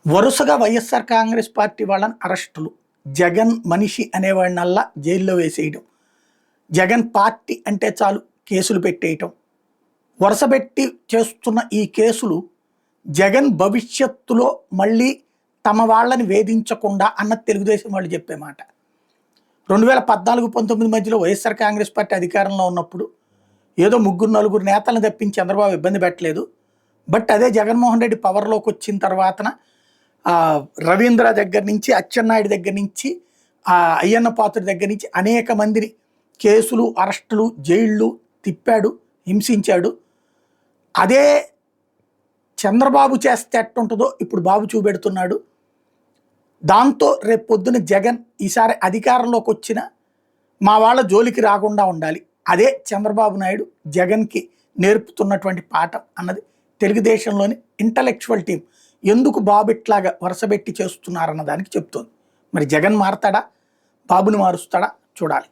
వరుసగా వైఎస్ఆర్ కాంగ్రెస్ పార్టీ వాళ్ళని అరెస్టులు, జగన్ మనిషి అనేవాడినల్లా జైల్లో వేసేయడం, జగన్ పార్టీ అంటే చాలు కేసులు పెట్టేయటం, వరుసపెట్టి చేస్తున్న ఈ కేసులు జగన్ భవిష్యత్తులో మళ్ళీ తమ వాళ్ళని వేధించకుండా అన్న తెలుగుదేశం వాళ్ళు చెప్పే మాట. 2014-19 మధ్యలో వైఎస్ఆర్ కాంగ్రెస్ పార్టీ అధికారంలో ఉన్నప్పుడు ఏదో ముగ్గురు నలుగురు నేతలను తప్పించి చంద్రబాబు ఇబ్బంది పెట్టలేదు. బట్ అదే జగన్మోహన్ రెడ్డి పవర్లోకి వచ్చిన తర్వాతన రవీంద్ర దగ్గర నుంచి, అచ్చెన్నాయుడు దగ్గర నుంచి, అయ్యన్న పాత్రుడి దగ్గర నుంచి అనేక మందిని కేసులు, అరెస్టులు, జైళ్ళు తిప్పాడు, హింసించాడు. అదే చంద్రబాబు చేస్తే ఎట్టుంటుందో ఇప్పుడు బాబు చూపెడుతున్నాడు. దాంతో రేపు పొద్దున జగన్ ఈసారి అధికారంలోకి వచ్చిన మా వాళ్ళ జోలికి రాకుండా ఉండాలి, అదే చంద్రబాబు నాయుడు జగన్కి నేర్పుతున్నటువంటి పాఠం అన్నది తెలుగుదేశంలోని ఇంటలెక్చువల్ టీం ఎందుకు బాబు ఇట్లాగా వరుసబెట్టి చేస్తున్నారన్న దానికి చెప్తోంది. మరి జగన్ మారతాడా, బాబుని మారుస్తాడా చూడాలి.